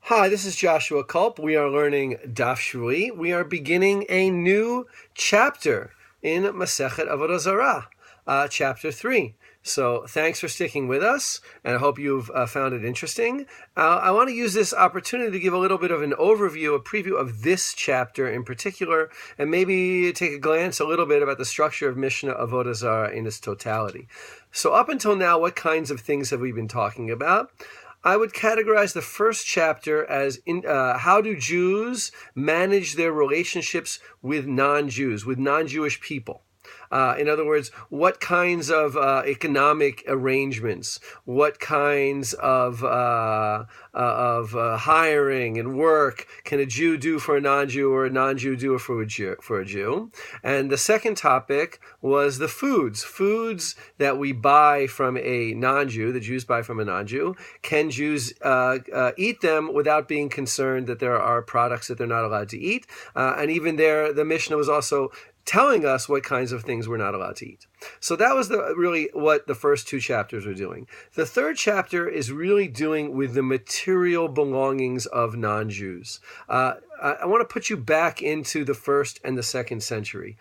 Hi, this is Joshua Kulp. We are learning Daf Shevui. We are beginning a new chapter in Masechet Avodah Zarah, chapter 3. So thanks for sticking with us, and I hope you've found it interesting. I want to use this opportunity to give a little bit of an overview, a preview of this chapter in particular, and maybe take a glance a little bit about the structure of Mishnah Avodah Zarah in its totality. So up until now, what kinds of things have we been talking about? I would categorize the first chapter as how do Jews manage their relationships with non-Jews, with non-Jewish people. In other words, what kinds of economic arrangements, what kinds of hiring and work can a Jew do for a non-Jew or a non-Jew do for a Jew? And the second topic was the foods that we buy from a non-Jew, the Jews buy from a non-Jew. Can Jews eat them without being concerned that there are products that they're not allowed to eat? And even there, the Mishnah was also telling us what kinds of things we're not allowed to eat. So that was really what the first two chapters were doing. The third chapter is really doing with the material belongings of non-Jews. I want to put you back into the first and the second century.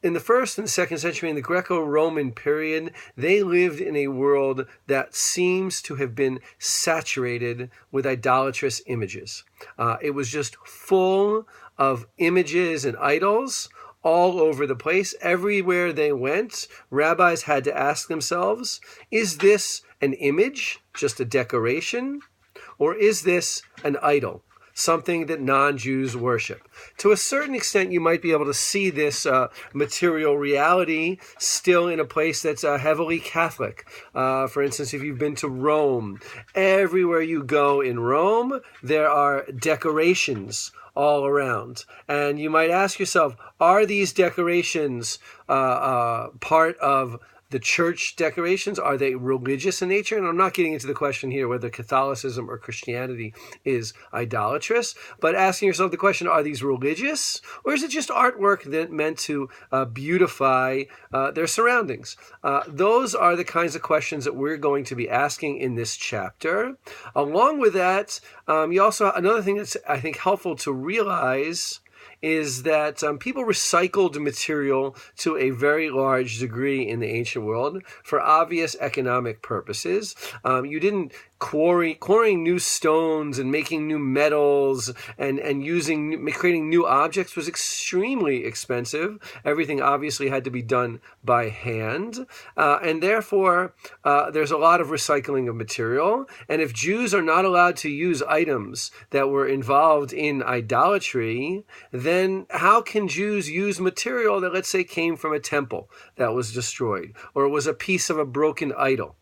In the first and second century, in the Greco-Roman period, they lived in a world that seems to have been saturated with idolatrous images. It was just full of images and idols all over the place. Everywhere they went, rabbis had to ask themselves, is this an image, just a decoration, or is this an idol? Something that non-Jews worship. To a certain extent, you might be able to see this material reality still in a place that's heavily Catholic. For instance, if you've been to Rome, everywhere you go in Rome, there are decorations all around. And you might ask yourself, are these decorations part of the church decorations? Are they religious in nature? And I'm not getting into the question here whether Catholicism or Christianity is idolatrous, but asking yourself the question, are these religious? Or is it just artwork that meant to beautify their surroundings? Those are the kinds of questions that we're going to be asking in this chapter. Along with that, you also, another thing that's, I think, helpful to realize is that people recycled material to a very large degree in the ancient world for obvious economic purposes. You didn't quarrying new stones and making new metals and creating new objects was extremely expensive. Everything obviously had to be done by hand, and therefore there's a lot of recycling of material. And if Jews are not allowed to use items that were involved in idolatry, then how can Jews use material that, let's say, came from a temple that was destroyed or was a piece of a broken idol?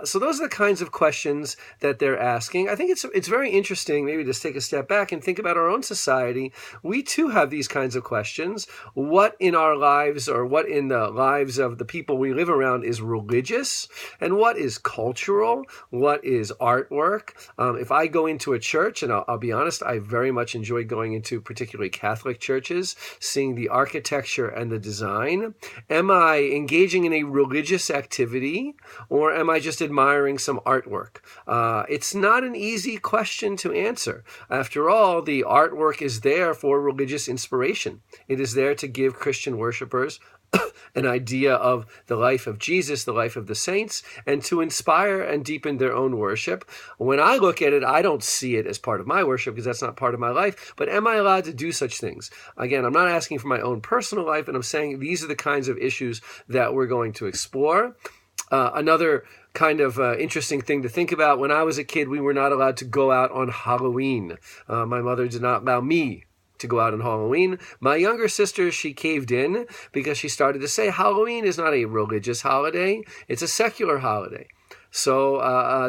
So those are the kinds of questions that they're asking. I think it's very interesting maybe to take a step back and think about our own society. We too have these kinds of questions. What in our lives or what in the lives of the people we live around is religious and what is cultural? What is artwork? If I go into a church, and I'll be honest, I very much enjoy going into particularly Catholic churches, seeing the architecture and the design. Am I engaging in a religious activity or am I just admiring some artwork? It's not an easy question to answer. After all, the artwork is there for religious inspiration. It is there to give Christian worshipers an idea of the life of Jesus, the life of the saints, and to inspire and deepen their own worship. When I look at it, I don't see it as part of my worship because that's not part of my life, but am I allowed to do such things? Again, I'm not asking for my own personal life, and I'm saying these are the kinds of issues that we're going to explore. Another kind of interesting thing to think about, when I was a kid, we were not allowed to go out on Halloween. My mother did not allow me to go out on Halloween. My younger sister, she caved in because she started to say Halloween is not a religious holiday, it's a secular holiday. So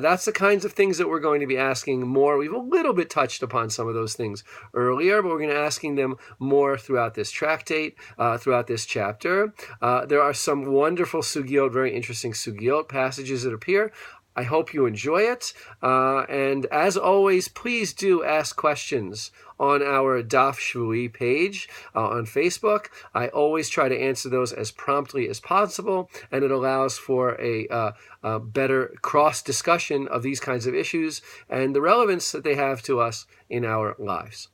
that's the kinds of things that we're going to be asking more. We've a little bit touched upon some of those things earlier, but we're going to be asking them more throughout this tractate, throughout this chapter. There are some wonderful sugiot, very interesting sugiot passages that appear. I hope you enjoy it. And as always, please do ask questions on our Daf Shevui page on Facebook. I always try to answer those as promptly as possible, and it allows for a better cross-discussion of these kinds of issues and the relevance that they have to us in our lives.